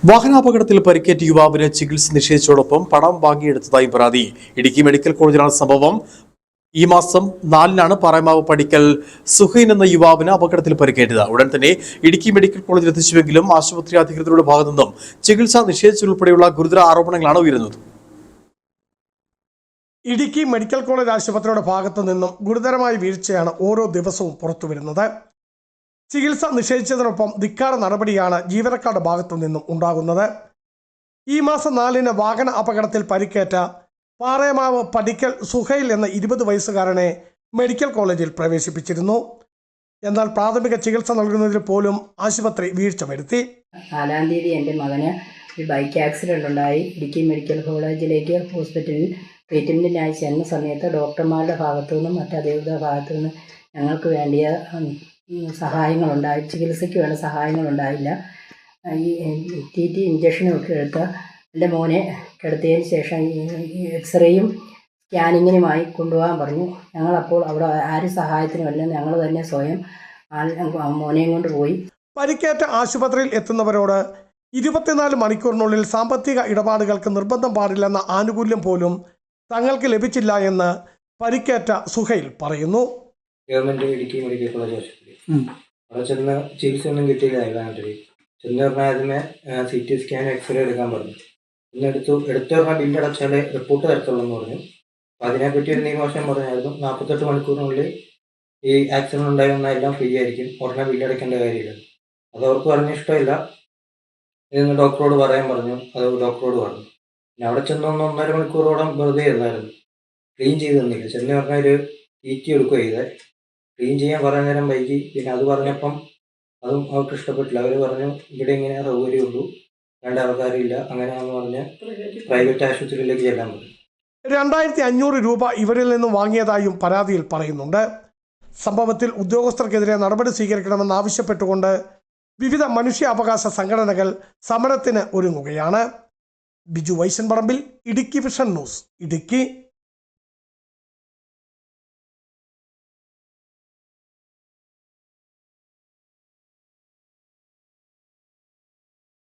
വാഹനാപകടത്തിൽ പരിക്കേറ്റ യുവാവിന് ചികിത്സ നിഷേധിച്ചതോടൊപ്പം പണം വാങ്ങിയെടുത്തതായി പരാതി. ഇടുക്കി മെഡിക്കൽ കോളേജിലാണ് സംഭവം. ഈ മാസം 4-നാണ് പാറേമാവ് പടിക്കൽ സുഹൈൻ എന്ന യുവാവിന് അപകടത്തിൽ പരിക്കേറ്റത്. ഉടൻ തന്നെ ഇടുക്കി മെഡിക്കൽ കോളേജിൽ എത്തിച്ചുവെങ്കിലും ആശുപത്രി അധികൃതരുടെ ഭാഗത്തു നിന്നും ചികിത്സ നിഷേധിച്ചുൾപ്പെടെയുള്ള ഗുരുതര ആരോപണങ്ങളാണ് ഉയരുന്നത്. ഇടുക്കി മെഡിക്കൽ കോളേജ് ആശുപത്രിയുടെ ഭാഗത്തു നിന്നും ഗുരുതരമായ വീഴ്ചയാണ് ഓരോ ദിവസവും പുറത്തുവരുന്നത്. ചികിത്സ നിഷേധിച്ചതിനൊപ്പം ധിക്കാര നടപടിയാണ് ജീവനക്കാരുടെ ഭാഗത്തു നിന്നും ഉണ്ടാകുന്നത്. ഈ മാസം 4-ന് വാഹന അപകടത്തിൽ പരിക്കേറ്റ പാറേമാവ് പടിക്കൽ സുഹൈൽ എന്ന 20 വയസ്സുകാരനെ മെഡിക്കൽ കോളേജിൽ പ്രവേശിപ്പിച്ചിരുന്നു. എന്നാൽ പ്രാഥമിക ചികിത്സ നൽകുന്നതിൽ പോലും ആശുപത്രി വീഴ്ച വരുത്തി. 4-ാം തീയതി എൻ്റെ മകന് ഒരു ബൈക്ക് ആക്സിഡൻ്റ് ഉണ്ടായി. ഇടുക്കി മെഡിക്കൽ കോളേജിലേക്ക് ഹോസ്പിറ്റലിൽ ട്രീറ്റ്മെൻറ്റിനായി ചെന്ന സമയത്ത് ഡോക്ടർമാരുടെ ഭാഗത്തു നിന്നും മറ്റ് അധികൃതരുടെ ഭാഗത്തു നിന്നും ഞങ്ങൾക്ക് വേണ്ടിയ സഹായങ്ങളുണ്ടായി, ചികിത്സയ്ക്ക് വേണ്ട സഹായങ്ങളുണ്ടായില്ല. ഈ TT ഇഞ്ചക്ഷനും ഒക്കെ എടുത്ത് എൻ്റെ മോനെ കിടത്തിയതിന് ശേഷം ഈ എക്സ്റേയും സ്കാനിങ്ങിനുമായി കൊണ്ടുപോകാൻ പറഞ്ഞു. ഞങ്ങളപ്പോൾ അവിടെ ആരും സഹായത്തിനുമല്ല, ഞങ്ങൾ തന്നെ സ്വയം മോനെയും കൊണ്ട് പോയി. പരിക്കേറ്റ ആശുപത്രിയിൽ എത്തുന്നവരോട് 24 മണിക്കൂറിനുള്ളിൽ സാമ്പത്തിക ഇടപാടുകൾക്ക് നിർബന്ധം പാടില്ലെന്ന ആനുകൂല്യം പോലും തങ്ങൾക്ക് ലഭിച്ചില്ല എന്ന് പരിക്കേറ്റ സുഹൈൽ പറയുന്നു. ഗവൺമെൻറ് ഇടുക്കി മെഡിക്കൽ കോളേജ് ആശുപത്രി അവിടെ ചെന്ന് ചികിത്സ ഒന്നും കിട്ടിയില്ല. ചെന്ന് പറഞ്ഞാൽ ആദ്യമേ CT സ്കാൻ എക്സ്റേ എടുക്കാൻ പറഞ്ഞു. ഇന്ന് എടുത്തു പറഞ്ഞാൽ ബില്ലടച്ചാലേ റിപ്പോർട്ട് തരത്തുള്ളൂ എന്ന് പറഞ്ഞു. അപ്പോൾ അതിനെപ്പറ്റി ഒരു നിയമവശം പറഞ്ഞായിരുന്നു. 48 മണിക്കൂറിനുള്ളിൽ ഈ ആക്സിഡൻറ്റ് ഉണ്ടായിരുന്ന എല്ലാം ഫ്രീ ആയിരിക്കും, ഉടനെ ബില്ലടയ്ക്കേണ്ട കാര്യമില്ല. അത് അവർക്ക് പറഞ്ഞ ഇഷ്ടമില്ല. ഇതെന്ന് ഡോക്ടറോട് പറയാൻ പറഞ്ഞു. അത് ഡോക്ടറോട് പറഞ്ഞു. പിന്നെ അവിടെ ചെന്ന് 1-1.5 മണിക്കൂറോളം വെറുതെ ഇരുന്നായിരുന്നു. ക്ലീൻ ചെയ്ത് തന്നില്ല. ചെന്ന് പറഞ്ഞാൽ ഒരു TT എടുക്കുക ചെയ്തേ. ക്ലീൻ ചെയ്യാൻ കുറേ നേരം വൈകി. പിന്നെ അത് പറഞ്ഞപ്പം അതും അവർക്ക് ഇഷ്ടപ്പെട്ടില്ല. അവർ പറഞ്ഞു ഇവിടെ ഇങ്ങനെ സൗകര്യമുള്ളൂ, വേണ്ട ആൾക്കാരില്ല, അങ്ങനെയാണെന്ന് പറഞ്ഞ് പ്രൈവറ്റ് ആശുപത്രിയിലേക്ക് ചെല്ലാൻ പറഞ്ഞു. 2500 രൂപ ഇവരിൽ നിന്നും വാങ്ങിയതായും പരാതിയിൽ പറയുന്നുണ്ട്. സംഭവത്തിൽ ഉദ്യോഗസ്ഥർക്കെതിരെ നടപടി സ്വീകരിക്കണമെന്ന് ആവശ്യപ്പെട്ടുകൊണ്ട് വിവിധ മനുഷ്യാവകാശ സംഘടനകൾ സമരത്തിന് ഒരുങ്ങുകയാണ്. ബിജു വൈശൻ പറമ്പിൽ, ഇടുക്കി വിഷൻ ന്യൂസ്, ഇടുക്കി.